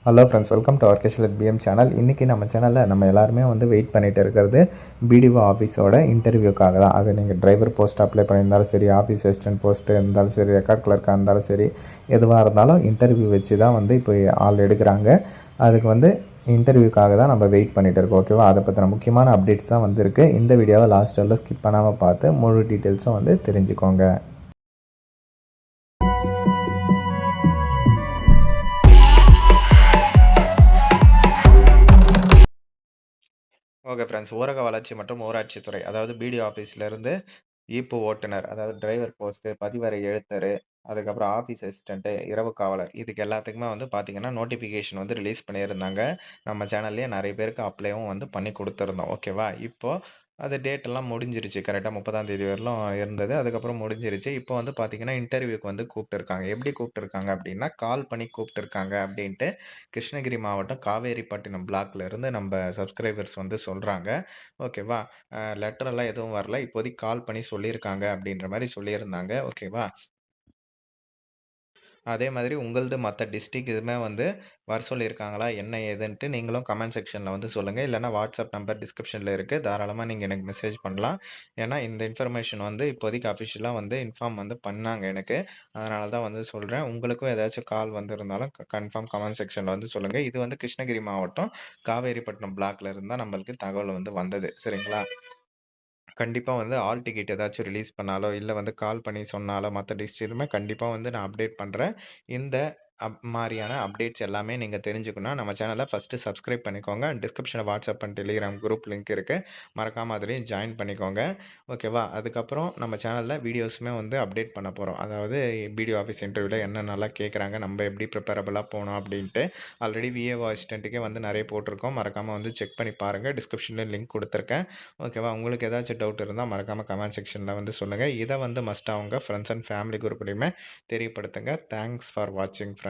Hello friends, welcome to ஆர்கேஷல் PM channel. இன்றைக்கி நம்ம சேனலில் நம்ம எல்லாருமே வந்து வெயிட் பண்ணிகிட்டு இருக்கிறது பிடிஓ ஆஃபீஸோட இன்டர்வியூக்காக தான். அது நீங்கள் டிரைவர் போஸ்ட் அப்ளை பண்ணியிருந்தாலும் சரி, ஆஃபீஸ் அசிஸ்டன்ட் போஸ்ட்டு இருந்தாலும் சரி, ரெக்கார்ட் கிளர்க்காக இருந்தாலும் சரி, எதுவாக இருந்தாலும் இன்டர்வியூ வச்சு தான் வந்து இப்போ ஆள் எடுக்கிறாங்க. அதுக்கு வந்து இன்டர்வியூக்காக தான் நம்ம வெயிட் பண்ணிகிட்டு இருக்கோம். ஓகேவா? அதை பற்றின முக்கியமான அப்டேட்ஸ் தான் வந்திருக்கு. இந்த வீடியோவை லாஸ்ட் வரல ஸ்கிப் பண்ணாமல் பார்த்து முழு டீட்டெயில்ஸும் வந்து தெரிஞ்சுக்கோங்க. ஓகே ஃப்ரெண்ட்ஸ், ஊரக வளர்ச்சி மற்றும் ஊராட்சித்துறை, அதாவது பிடிஓ ஆஃபீஸ்லேருந்து ஈப்பு ஓட்டுநர், அதாவது டிரைவர் போஸ்ட்டு, பதிவறை எழுத்தர், அதுக்கப்புறம் ஆஃபீஸ் அசிஸ்டண்ட்டு, இரவு காவலர், இதுக்கு எல்லாத்துக்குமே வந்து பார்த்தீங்கன்னா நோட்டிஃபிகேஷன் வந்து ரிலீஸ் பண்ணியிருந்தாங்க. நம்ம சேனல்லேயே நிறைய பேருக்கு அப்ளையும் வந்து பண்ணி கொடுத்துருந்தோம். ஓகேவா? இப்போது அது டேட்டெல்லாம் முடிஞ்சிருச்சு. கரெக்டாக 30ஆம் தேதி வரலும் இருந்தது. அதுக்கப்புறம் முடிஞ்சிருச்சு. இப்போ வந்து பார்த்தீங்கன்னா இன்டர்வியூக்கு வந்து கூப்பிட்டுருக்காங்க. எப்படி கூப்பிட்டுருக்காங்க அப்படின்னா, கால் பண்ணி கூப்பிட்டுருக்காங்க அப்படின்ட்டு கிருஷ்ணகிரி மாவட்டம் காவேரிப்பட்டினம் பிளாக்ல இருந்து நம்ம சப்ஸ்கிரைபர்ஸ் வந்து சொல்கிறாங்க. ஓகேவா? லெட்டரெல்லாம் எதுவும் வரல. இப்போதைக்கு கால் பண்ணி சொல்லியிருக்காங்க அப்படின்ற மாரி சொல்லியிருந்தாங்க. ஓகேவா? அதே மாதிரி உங்களது மத்த டிஸ்ட்ரிக்ட் இதுவுமே வந்து வர சொல்லியிருக்காங்களா? என்ன ஏதுன்ட்டு நீங்களும் கமெண்ட் செக்ஷன்ல வந்து சொல்லுங்க. இல்லன்னா வாட்ஸ்அப் நம்பர் டிஸ்கிரிப்ஷன்ல இருக்கு. தாராளமா நீங்க எனக்கு மெசேஜ் பண்ணலாம். ஏன்னா இந்த இன்ஃபர்மேஷன் வந்து இப்போதைக்கு அஃபிஷியலா வந்து இன்ஃபார்ம் வந்து பண்ணாங்க எனக்கு. அதனால தான் வந்து சொல்றேன். உங்களுக்கும் ஏதாச்சும் கால் வந்திருந்தாலும் கன்ஃபார்ம் கமெண்ட் செக்ஷன்ல வந்து சொல்லுங்க. இது வந்து கிருஷ்ணகிரி மாவட்டம் காவேரிப்பட்டினம் பிளாக்ல இருந்து தான் நம்மளுக்கு தகவல் வந்து வந்தது. சரிங்களா? கண்டிப்பா வந்து ஹால் டிக்கெட் ஏதாச்சும் ரிலீஸ் பண்ணாலோ, இல்ல வந்து கால் பண்ணி சொன்னாலோ, மத்த டிஷ் எதுவுமே கண்டிப்பா வந்து நான் அப்டேட் பண்றேன். இந்த மாரியான அப்டேட்ஸ் எல்லாமே நீங்க தெரிஞ்சுக்கணும்னா, நம்ம சேனல ஃபர்ஸ்ட்டு சப்ஸ்கிரைப் பண்ணிக்கோங்க. டிஸ்கிரிப்ஷன்ல WhatsApp and Telegram group link இருக்கு. மறக்காம அதிலயும் ஜாயின் பண்ணிக்கோங்க. ஓகேவா? அதுக்கப்புறம் நம்ம சேனல்ல வீடியோஸுமே வந்து அப்டேட் பண்ண போறோம். அதாவது பிடிஓ ஆஃபீஸ் இன்டர்வியூல என்னென்னலாம் கேட்குறாங்க, நம்ம எப்படி ப்ரிப்பேரபிளா போணும் அப்டின்ட்டு. ஆல்ரெடி விஏஓ அசிஸ்டன்ட்டுக்கே வந்து நெறைய போட்டிருக்கோம். மறக்காம வந்து செக் பண்ணி பாருங்க. டிஸ்கிரிப்ஷன்ல லிங்க் குடுத்துருக்கேன். ஓகேவா? உங்களுக்கு ஏதாச்சும் டவுட் இருந்தா மறக்காம கமெண்ட் செக்ஷன்ல வந்து சொல்லுங்க. இத வந்து மஸ்ட்டா உங்க ஃப்ரெண்ட்ஸ் அண்ட் ஃபேமிலி குரூப்லயுமே தெரியப்படுத்துங்க. தேங்க்ஸ் ஃபார் வாட்சிங் ஃப்ரெண்ட்ஸ்.